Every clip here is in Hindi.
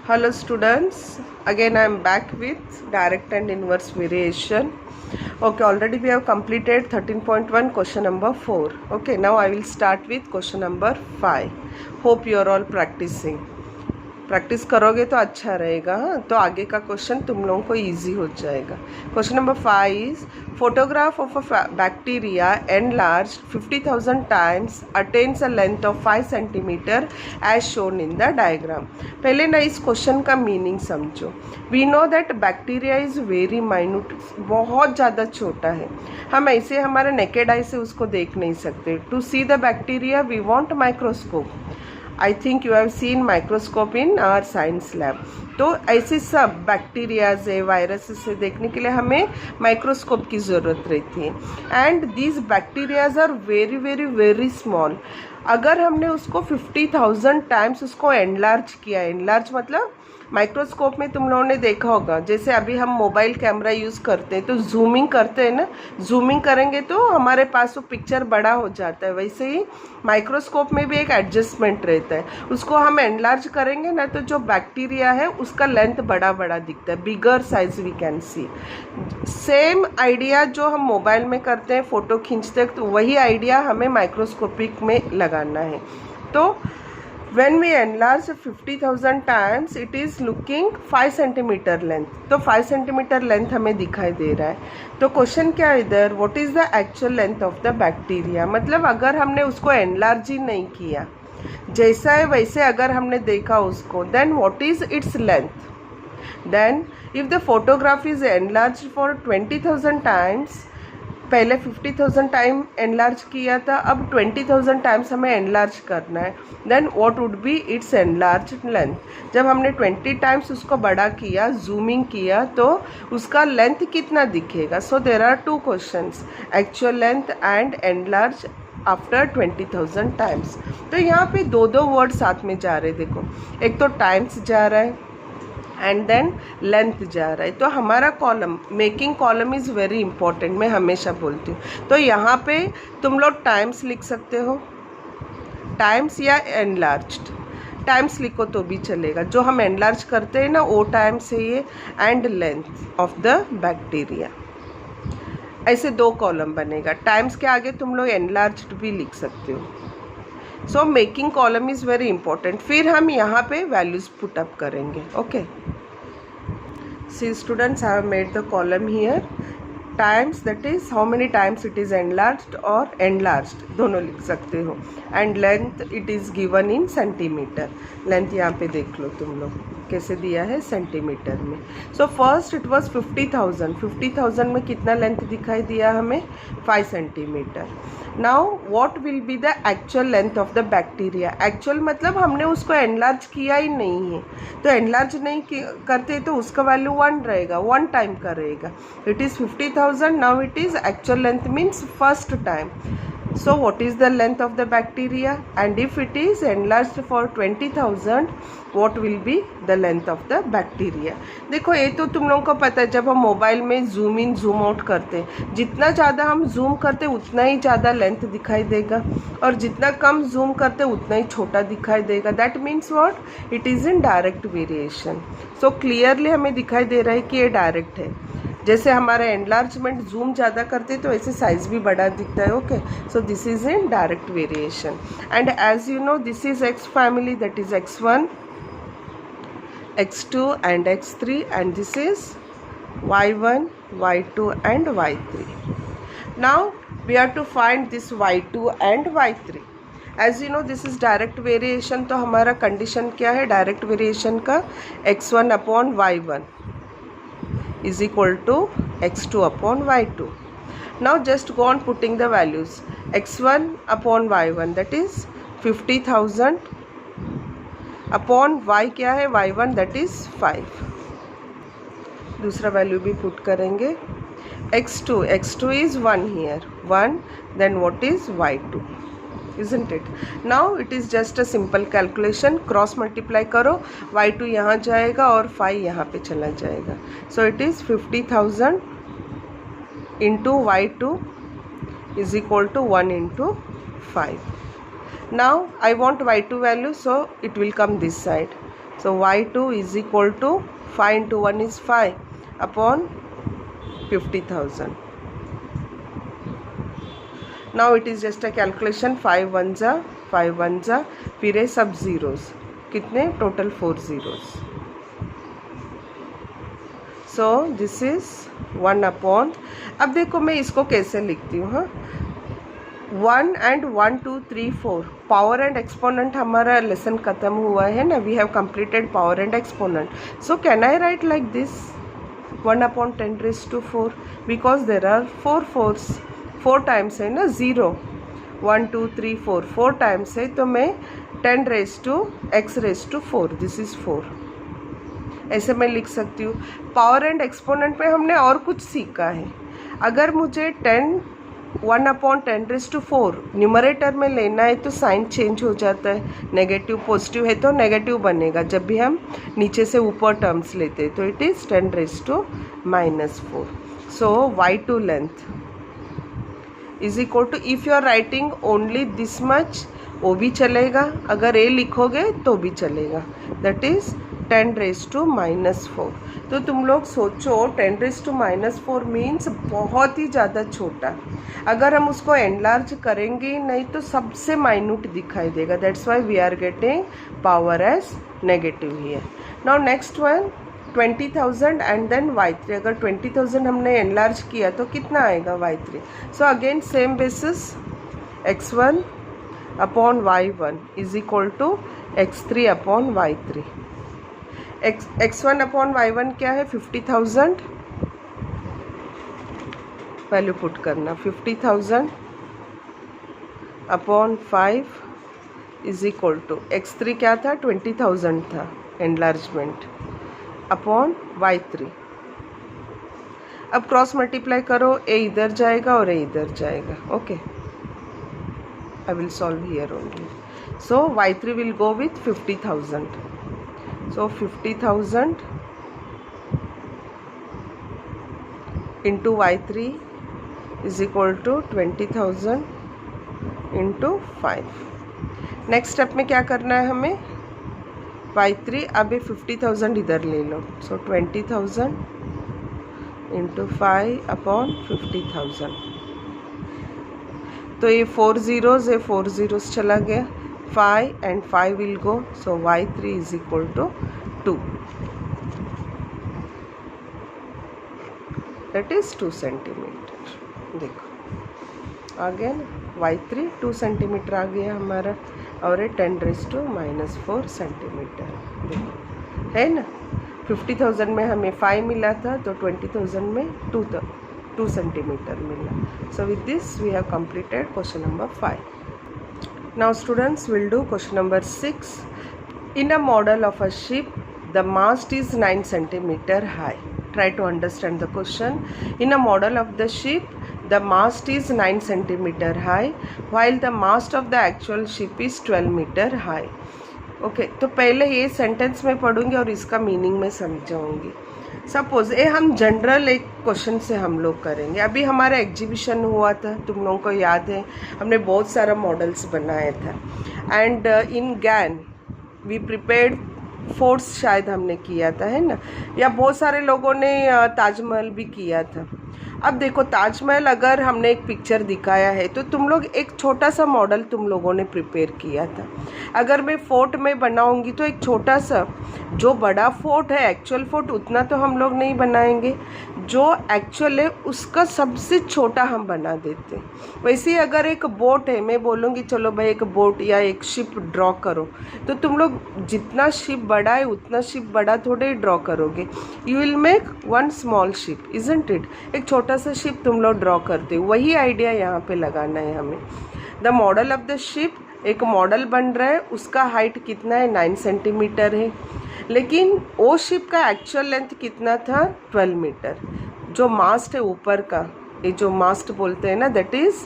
Hello students, again I am back with direct and inverse variation. Okay, already we have completed 13.1 question number 4. Okay, now I will start with question number 5. Hope you are all practicing. Practice करोगे तो अच्छा रहेगा, तो आगे का क्वेश्चन तुम लोगों को इजी हो जाएगा. Question number 5 is photograph of a bacteria enlarged 50,000 times attains a length of 5 centimetre as shown in the diagram. पहले ना इस क्वेश्चन का मीनिंग समझो. We know that bacteria is very minute, बहुत ज़्यादा छोटा है. हम ऐसे हमारे नेकेड आई से उसको देख नहीं सकते. To see the bacteria we want microscope. I think you have seen microscope in our science lab. तो ऐसे सब बैक्टीरियाज है, वायरसेस से देखने के लिए हमें माइक्रोस्कोप की ज़रूरत रहती है. And these bacterias are very very very small. अगर हमने उसको 50,000 टाइम्स उसको एनलार्ज किया, एनलार्ज मतलब माइक्रोस्कोप में तुम लोगों ने देखा होगा, जैसे अभी हम मोबाइल कैमरा यूज़ करते हैं तो जूमिंग करते हैं ना, जूमिंग करेंगे तो हमारे पास वो पिक्चर बड़ा हो जाता है. वैसे ही माइक्रोस्कोप में भी एक एडजस्टमेंट रहता है. उसको हम एनलार्ज करेंगे ना तो जो बैक्टीरिया है उसका लेंथ बड़ा बड़ा दिखता है, bigger size we can see. Same idea जो हम मोबाइल में करते हैं, फ़ोटो खींचते हैं, तो वही आइडिया हमें माइक्रोस्कोपिक में लगाना है. तो when we enlarge 50,000 times it is looking 5 centimeter length. तो 5 centimeter length हमें दिखाई दे रहा है. तो क्वेश्चन क्या है इधर, what is the actual length of the bacteria. मतलब अगर हमने उसको एनलार्ज ही नहीं किया, जैसा है वैसे अगर हमने देखा उसको, then what is its length. then if the photograph is enlarged for 20,000 times, पहले 50,000 टाइम एनलार्ज किया था, अब 20,000 टाइम्स हमें एनलार्ज करना है. Then what would be its enlarge length. जब हमने 20 टाइम्स उसको बड़ा किया, जूमिंग किया, तो उसका लेंथ कितना दिखेगा. So there are two questions, actual length and enlarge after 20,000 times. तो यहाँ पे दो वर्ड साथ में जा रहे. देखो, एक तो टाइम्स जा रहा है एंड देन लेंथ जा रहा है. तो हमारा column, making column is very important, मैं हमेशा बोलती हूँ. तो यहाँ पे तुम लोग टाइम्स लिख सकते हो, टाइम्स या एनलार्ज्ड. टाइम्स लिखो तो भी चलेगा, जो हम एनलार्ज करते हैं ना वो टाइम्स है ये. And length of the bacteria. ऐसे दो कॉलम बनेगा. टाइम्स के आगे तुम लोग एनलार्ज्ड भी लिख सकते हो. So making column is very important. फिर हम यहाँ पे वैल्यूज पुट अप करेंगे. Okay, see students, I have made the column here. Times that is how many times it is enlarged और एनलार्ज्ड दोनों लिख सकते हो. And length it is given in centimetre. Length यहाँ पे देख लो तुम लोग कैसे दिया है, सेंटीमीटर में. So first it was 50,000. 50,000 में कितना लेंथ दिखाई दिया हमें, 5 centimetre. Now what will be the actual length of the bacteria. Actual मतलब हमने उसको एनलार्ज किया ही नहीं है, तो एनलार्ज नहीं करते तो उसका वैल्यू 1 रहेगा, 1 टाइम का रहेगा. It is 50,000. Now it is actual length means first time. So what is the length of the bacteria, and if it is enlarged for 20,000, what will be the length of the bacteria. देखो, ये तो तुम लोगों को पता है, जब हम मोबाइल में जूम इन जूम आउट करते हैं, जितना ज़्यादा हम जूम करते उतना ही ज़्यादा लेंथ दिखाई देगा, और जितना कम जूम करते उतना ही छोटा दिखाई देगा. That means what, it is in direct variation. So clearly हमें दिखाई दे रहा है कि ये डायरेक्ट है. जैसे हमारा एनलार्जमेंट जूम ज़्यादा करते तो ऐसे साइज भी बड़ा दिखता है. Okay, so this is in direct variation. And as you know this is x family, that is x1, x2 and x3, and this is y1, y2 and y3. Now we have to find this y2 and y3. As you know this is direct variation. तो हमारा कंडीशन क्या है डायरेक्ट वेरिएशन का, x1 upon y1 is equal to x2 upon y2. Now just go on putting the values. x1 upon y1 that is 50,000 upon y क्या है, y1 that is 5. दूसरा वैल्यू भी पुट करेंगे. x2 is 1 here, 1. Then what is y2, isn't it? Now it is just a simple calculation. Cross multiply करो, y2 यहाँ जाएगा और 5 यहाँ पे चला जाएगा. So it is 50,000 into y2 is equal to 1 into 5. Now I want y2 value, so it will come this side. So y2 is equal to 5 into 1 is 5 upon 50,000. Now it is just a calculation. 5 1 जा 5 1 जा, फिर है सब zeros, कितने total 4 zeros. So this is 1 upon, अब देखो मैं इसको कैसे लिखती हूँ. हाँ, 1 and 1 2 3 4 पावर एंड एक्सपोनेंट हमारा लेसन खत्म हुआ है ना. We have completed power and exponent. So can I write like this 1 upon 10 raised to 4 because there are 4 4s, 4 times है ना 0. 1 2 3 4 4 टाइम्स है, तो मैं 10 raised to x raised to 4, this is 4. ऐसे मैं लिख सकती हूँ. पावर एंड एक्सपोनेंट में हमने और कुछ सीखा है. अगर मुझे 1 upon 10 raised to 4 न्यूमरेटर में लेना है तो साइन चेंज हो जाता है. नेगेटिव पॉजिटिव है तो नेगेटिव बनेगा जब भी हम नीचे से ऊपर टर्म्स लेते हैं. तो it is 10 raised to -4. So y2 length is equal to, if you are writing only this much वो भी चलेगा, अगर ए लिखोगे तो भी चलेगा. That is 10 raised to -4. तो तुम लोग सोचो 10 raised to -4 मीन्स बहुत ही ज़्यादा छोटा. अगर हम उसको एनलार्ज करेंगे नहीं तो सबसे माइन्यूट दिखाई देगा. That's why we are getting power as negative here. Now next one 20,000 and then y3. अगर 20,000 हमने एनलार्ज किया तो कितना आएगा y3. So again same basis x1 upon y1 is equal to x3 upon y3. x1 upon y1 क्या है 50,000. वैल्यू पुट करना 50,000 upon 5 is equal to x3 क्या था 20,000 था एनलार्जमेंट अपॉन y3. अब क्रॉस मल्टीप्लाई करो, ए इधर जाएगा और ए इधर जाएगा. Okay, I will solve here only. So y3 will go with 50,000. So 50,000 into y3 is equal to 20,000 into 5. Next step में क्या करना है हमें, y3 अब ये 50,000 इधर ले लो. सो 20,000 into 5 अपॉन 50,000. तो ये 4 zeros है, 4 zeros चला गया. 5 and 5 will go, so y3 is equal to 2. That is 2 centimeter. देखो आ गया ना, y3 2 centimeter आ गया हमारा, और ये 10 raised to -4 centimeter. देखो है ना, 50,000 में हमें 5 मिला था तो 20,000 में 2 centimeter मिला. So with this we have completed question number 5. Now students will do question number 6. In a model of a ship, the mast is 9 centimeter high. Try to understand the question. In a model of the ship, the mast is 9 centimeter high, while the mast of the actual ship is 12 meter high. Okay, तो पहले ये सेंटेंस में पढ़ूंगी और इसका मीनिंग में समझाऊंगी. सपोज ये हम जनरल एक क्वेश्चन से हम लोग करेंगे. अभी हमारा एग्जीबिशन हुआ था, तुम लोगों को याद है, हमने बहुत सारा मॉडल्स बनाया था. And in gain we prepared forts शायद हमने किया था, है ना, या बहुत सारे लोगों ने ताजमहल भी किया था. अब देखो ताजमहल अगर हमने एक पिक्चर दिखाया है तो तुम लोग एक छोटा सा मॉडल तुम लोगों ने प्रिपेयर किया था. अगर मैं फोर्ट में बनाऊंगी तो एक छोटा सा, जो बड़ा फोर्ट है एक्चुअल फोर्ट उतना तो हम लोग नहीं बनाएंगे, जो एक्चुअल है उसका सबसे छोटा हम बना देते. वैसे ही अगर एक बोट है, मैं बोलूँगी चलो भाई एक बोट या एक शिप ड्रॉ करो, तो तुम लोग जितना शिप बड़ा है उतना शिप बड़ा थोड़े ही ड्रॉ करोगे. You will make one small ship, isn't it. एक छोटा सा शिप तुम लोग ड्रॉ करते हो. वही आइडिया यहाँ पे लगाना है हमें. The model of the ship, एक मॉडल बन रहा है, उसका हाइट कितना है 9 सेंटीमीटर है, लेकिन वो शिप का एक्चुअल लेंथ कितना था 12 मीटर. जो मास्ट है ऊपर का, ये जो मास्ट बोलते हैं ना, दैट इज़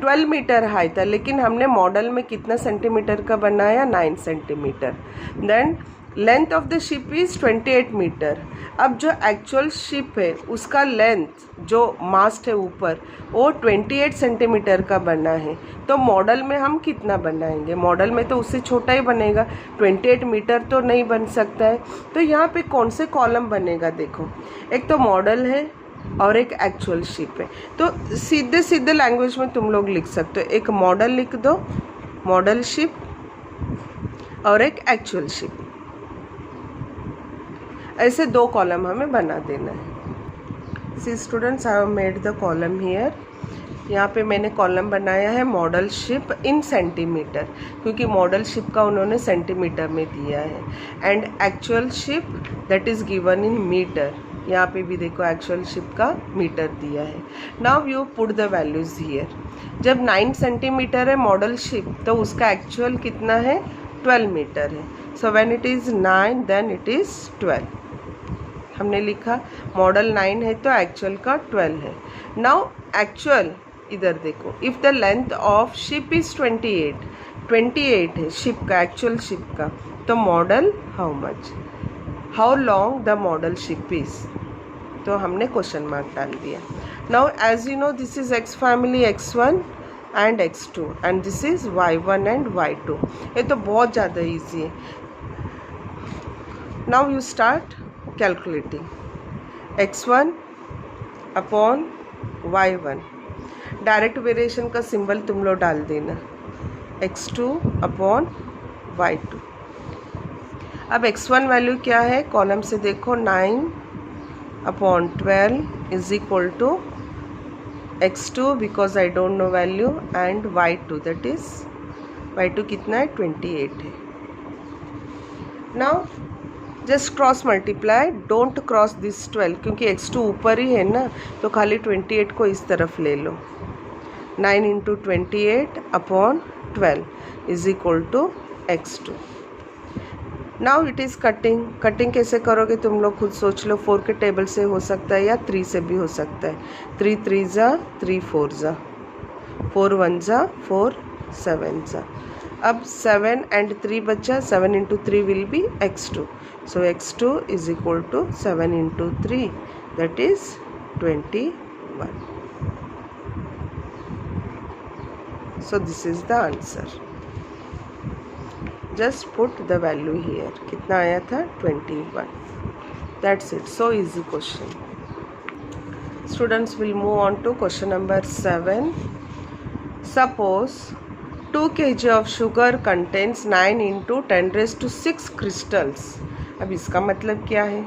12 मीटर हाई था, लेकिन हमने मॉडल में कितना सेंटीमीटर का बनाया 9 centimetre. Then length of the ship is 28 metre. अब जो एक्चुअल शिप है उसका लेंथ जो मास्ट है ऊपर वो 28 सेंटीमीटर का बना है, तो मॉडल में हम कितना बनाएंगे? मॉडल में तो उससे छोटा ही बनेगा, 28 मीटर तो नहीं बन सकता है। तो यहाँ पे कौन से कॉलम बनेगा? देखो, एक तो मॉडल है और एक एक्चुअल शिप है। तो सीधे सीधे लैंग्वेज में तुम लोग लिख सकते हो, एक मॉडल लिख दो, मॉडल शिप, और एक एक्चुअल शिप। ऐसे दो कॉलम हमें बना देना है। See students, I have made the column here. यहाँ पे मैंने कॉलम बनाया है मॉडल शिप इन सेंटीमीटर, क्योंकि मॉडल शिप का उन्होंने सेंटीमीटर में दिया है, and actual ship that is given in metre. यहाँ पे भी देखो एक्चुअल शिप का मीटर दिया है। Now you put the values here. जब 9 सेंटीमीटर है मॉडल शिप, तो उसका एक्चुअल कितना है? 12 मीटर है। So when it is 9 then it is 12। हमने लिखा मॉडल 9 है तो एक्चुअल का 12 है। नाउ एक्चुअल, इधर देखो, if the length of ship is 28 है शिप का, एक्चुअल शिप का, तो model how much, how long the model ship is, तो हमने क्वेश्चन मार्क डाल दिया। Now as you know this is x family x1 and x2 and this is y1 and y2। ये तो बहुत ज़्यादा ईजी है। Now you start calculating x1 upon y1, direct variation का सिंबल तुम लोग डाल देना, x2 अपॉन y2। अब x1 वैल्यू क्या है? कॉलम से देखो, 9 upon 12 is equal to x2 because I don't know value, and y2 that is y2 कितना है? 28 है। Now just cross multiply, don't cross this 12 क्योंकि x2 ऊपर ही है ना, तो खाली 28 को इस तरफ ले लो। 9 into 28 upon 12 is equal to x2। Now it is cutting. Cutting कैसे करोगे तुम लोग खुद सोच लो। 4 के टेबल से हो सकता है या 3 से भी हो सकता है। 3 3 जा 3 4 जा 4 1 जा 4 7 जा। अब 7 and 3 बचा, 7 into 3 will be x2. So x2 is equal to 7 into 3, that is 21. So this is the answer. Just put the value here. कितना आया था? 21. That's it. So easy question. Students will move on to question number 7. Suppose 2 kg of sugar contains 9 into 10 raised to 6 crystals. अब इसका मतलब क्या है?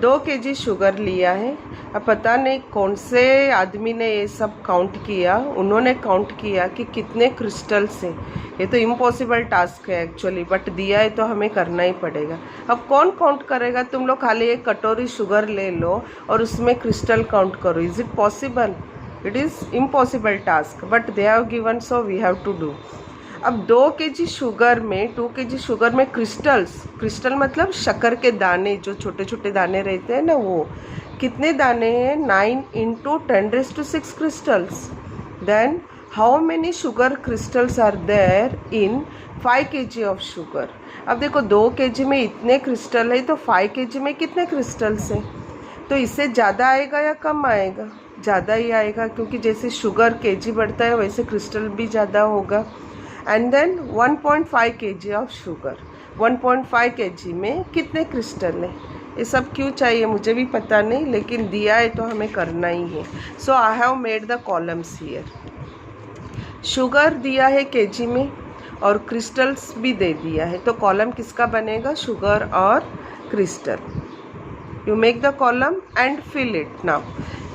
2 kg शुगर लिया है। अब पता नहीं कौन से आदमी ने ये सब काउंट किया, उन्होंने काउंट किया कि कितने क्रिस्टल्स हैं। ये तो इम्पॉसिबल टास्क है एक्चुअली, बट दिया है तो हमें करना ही पड़ेगा। अब कौन काउंट करेगा? तुम लोग खाली एक कटोरी शुगर ले लो और उसमें क्रिस्टल काउंट करो। Is it possible? It is impossible task, but they have given so we have to do. अब 2 kg शुगर में 2 kg शुगर में क्रिस्टल्स, क्रिस्टल मतलब शक्कर के दाने, जो छोटे छोटे दाने रहते हैं ना, वो कितने दाने हैं? 9 into 10 raised to 6 crystals. Then how many sugar crystals are there in 5 kg of sugar? अब देखो 2 kg में इतने क्रिस्टल है, तो 5 kg में कितने क्रिस्टल्स हैं? तो इससे ज़्यादा आएगा या कम आएगा? ज़्यादा ही आएगा, क्योंकि जैसे शुगर kg बढ़ता है वैसे क्रिस्टल भी ज़्यादा होगा। And then 1.5 kg of sugar, 1.5 kg में कितने क्रिस्टल हैं? ये सब क्यों चाहिए मुझे भी पता नहीं, लेकिन दिया है तो हमें करना ही है। So I have made the columns here. Sugar दिया है kg में और क्रिस्टल्स भी दे दिया है, तो कॉलम किसका बनेगा? शुगर और crystal. You make the column and fill it. Now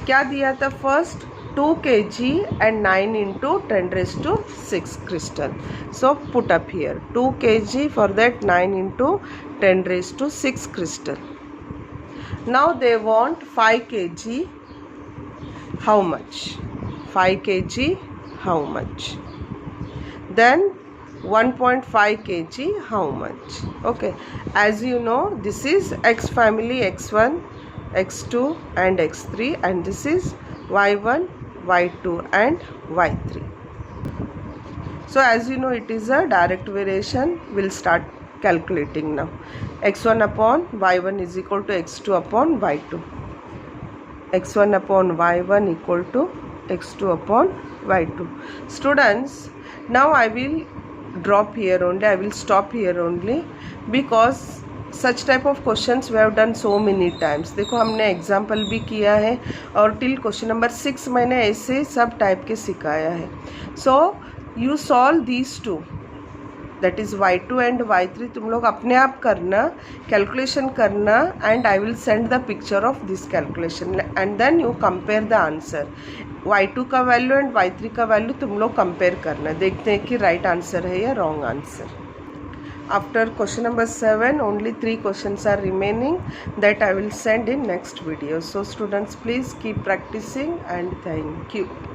क्या दिया था? First 2 kg and 9 into 10 raised to 6 crystal. So put up here 2 kg, for that 9 into 10 raised to 6 crystal. Now they want 5 kg. How much? 5 kg how much? Then 1.5 kg how much? Okay, as you know this is X family, X1, X2 and X3, and this is Y1, Y2 and Y3. So as you know it is a direct variation. We'll start calculating now. x1 upon y1 is equal to x2 upon y2. x1 upon y1 equal to x2 upon y2. Students, now I will drop here only, I will stop here only, because such type of questions we have done so many times. देखो हमने एग्जाम्पल भी किया है और टिल क्वेश्चन नंबर 6 मैंने ऐसे सब टाइप के सिखाया है. So you solve these two, that is y2 and y3. तुम लोग अपने आप करना, कैलकुलेशन करना, and I will send the picture of this calculation and then you compare the answer. y2 का वैल्यू एंड y3 का वैल्यू तुम लोग कंपेयर करना, देखते हैं कि राइट आंसर है या wrong answer. After question number 7, only 3 questions are remaining that I will send in next video. So students, please keep practicing and thank you.